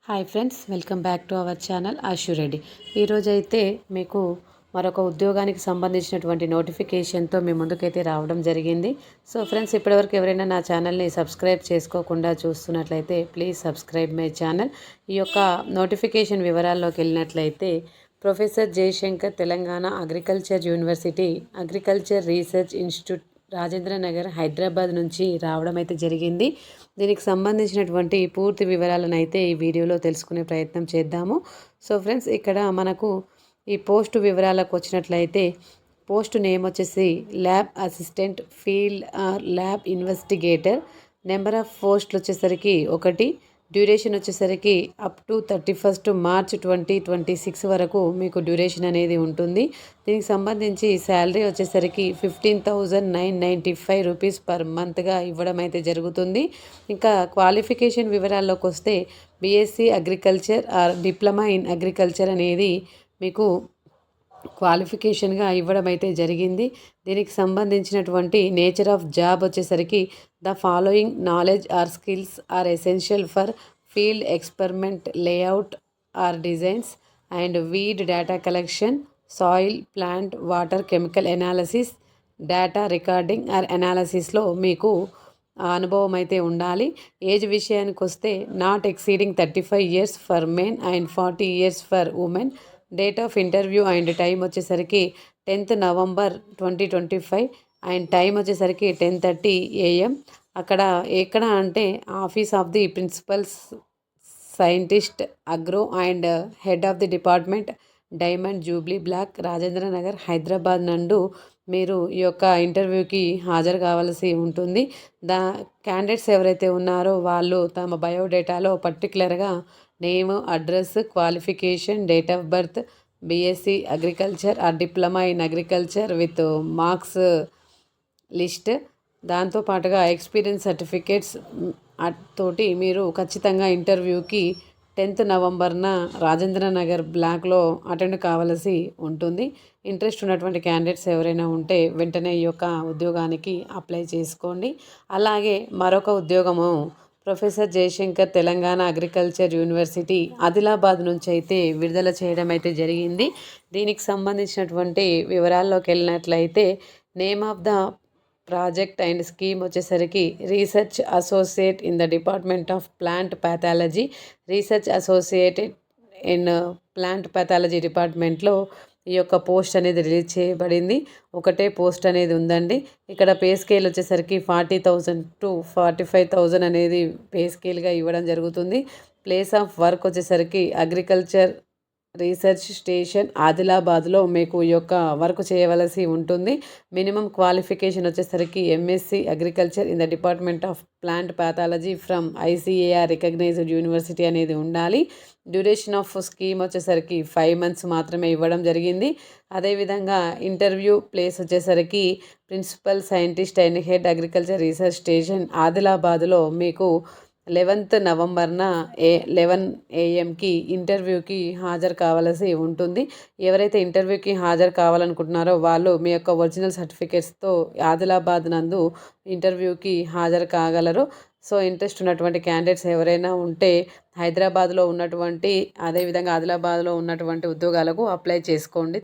Hi friends, welcome back to our channel Ashu Reddy. ఈరోజైతే మీకు మరొక ఉద్యోగానికి సంబంధించినటువంటి నోటిఫికేషన్తో మీ ముందుకైతే రావడం జరిగింది. సో ఫ్రెండ్స్, ఇప్పటివరకు ఎవరైనా నా ఛానల్ని సబ్స్క్రైబ్ చేసుకోకుండా చూస్తున్నట్లయితే ప్లీజ్ సబ్స్క్రైబ్ మై ఛానల్. ఈ యొక్క నోటిఫికేషన్ వివరాల్లోకి వెళ్ళినట్లయితే professor Jayashankar Telangana agriculture university agriculture research institute Rajendra Nagar Hyderabad నుంచి రావడం అయితే జరిగింది. దీనికి సంబంధించినటువంటి పూర్తి వివరాలను అయితే ఈ వీడియోలో తెలుసుకునే ప్రయత్నం చేద్దాము. సో ఫ్రెండ్స్, ఇక్కడ మనకు ఈ పోస్టు వివరాలకు వచ్చినట్లయితే పోస్ట్ నేమ్ వచ్చేసి lab assistant, field or lab investigator. Number of పోస్టులు వచ్చేసరికి 1. డ్యూరేషన్ వచ్చేసరికి అప్ టు 31 మార్చ్ 2026 వరకు మీకు డ్యూరేషన్ అనేది ఉంటుంది. దీనికి సంబంధించి శాలరీ వచ్చేసరికి 15,995 రూపీస్ పర్ మంత్గా ఇవ్వడం అయితే జరుగుతుంది. ఇంకా క్వాలిఫికేషన్ వివరాల్లోకి వస్తే BSc agriculture or diploma in agriculture అనేది మీకు క్వాలిఫికేషన్గా ఇవ్వడం అయితే జరిగింది. దీనికి సంబంధించినటువంటి నేచర్ ఆఫ్ జాబ్ వచ్చేసరికి the following knowledge or skills are essential for field experiment layout or designs and weed data collection, soil, plant, water, chemical analysis, data recording or ఎనాలిసిస్లో మీకు అనుభవం అయితే ఉండాలి. ఏజ్ విషయానికి వస్తే not exceeding 35 years for men and 40 years for women. Date of interview and time వచ్చేసరికి 10th November 2025 and time వచ్చేసరికి 10:30 AM. ఎక్కడ అంటే office of the principal scientist agro and head of the department diamond jubilee block Rajendra Nagar Hyderabad నందు మీరు ఈ యొక్క ఇంటర్వ్యూకి హాజరు కావాల్సి ఉంటుంది. క్యాండిడేట్స్ ఎవరైతే ఉన్నారో వాళ్ళు తమ బయోడేటాలో పర్టికులర్గా name, address, qualification, date of birth, BSc agriculture or diploma in agriculture with marks list, దాంతోపాటుగా ఎక్స్పీరియన్స్ సర్టిఫికేట్స్ తోటి మీరు ఖచ్చితంగా ఇంటర్వ్యూకి 10th November రాజేంద్ర నగర్ బ్లాక్లో అటెండ్ కావాల్సి ఉంటుంది. ఇంట్రెస్ట్ ఉన్నటువంటి క్యాండిడేట్స్ ఎవరైనా ఉంటే వెంటనే ఈ యొక్క ఉద్యోగానికి అప్లై చేసుకోండి. అలాగే మరొక ఉద్యోగము professor Jayashankar Telangana agriculture university Adilabad నుంచి అయితే విడుదల చేయడం అయితే జరిగింది. దీనికి సంబంధించినటువంటి వివరాల్లోకి వెళ్ళినట్లయితే name of the project and scheme వచ్చేసరికి research associate in the department of plant pathology. Research associated in plant pathology డిపార్ట్మెంట్లో ఈ యొక్క పోస్ట్ అనేది రిలీజ్ చేయబడింది. ఒకటే పోస్ట్ అనేది ఉందండి. ఇక్కడ పే స్కేల్ వచ్చేసరికి 40,000 to 45,000 అనేది పే స్కేల్గా ఇవ్వడం జరుగుతుంది. ప్లేస్ ఆఫ్ వర్క్ వచ్చేసరికి అగ్రికల్చర్ రీసెర్చ్ స్టేషన్ ఆదిలాబాద్లో మీకు ఈ యొక్క వర్క్ చేయవలసి ఉంటుంది. మినిమం క్వాలిఫికేషన్ వచ్చేసరికి MSc agriculture in the department of plant pathology from ICAR recognized university అనేది ఉండాలి. డ్యూరేషన్ ఆఫ్ స్కీమ్ వచ్చేసరికి 5 months మాత్రమే ఇవ్వడం జరిగింది. అదేవిధంగా ఇంటర్వ్యూ ప్లేస్ వచ్చేసరికి principal scientist and head agriculture research station ఆదిలాబాద్లో మీకు 11th November 11 AM ఇంటర్వ్యూకి హాజరు కావాల్సి ఉంటుంది. ఎవరైతే ఇంటర్వ్యూకి హాజరు కావాలనుకుంటున్నారో వాళ్ళు మీ యొక్క ఒరిజినల్ సర్టిఫికేట్స్తో ఆదిలాబాద్ నందు ఇంటర్వ్యూకి హాజరు కాగలరు. సో ఇంట్రెస్ట్ ఉన్నటువంటి క్యాండిడేట్స్ ఎవరైనా ఉంటే హైదరాబాద్లో ఉన్నటువంటి అదేవిధంగా ఆదిలాబాద్లో ఉన్నటువంటి ఉద్యోగాలకు అప్లై చేసుకోండి.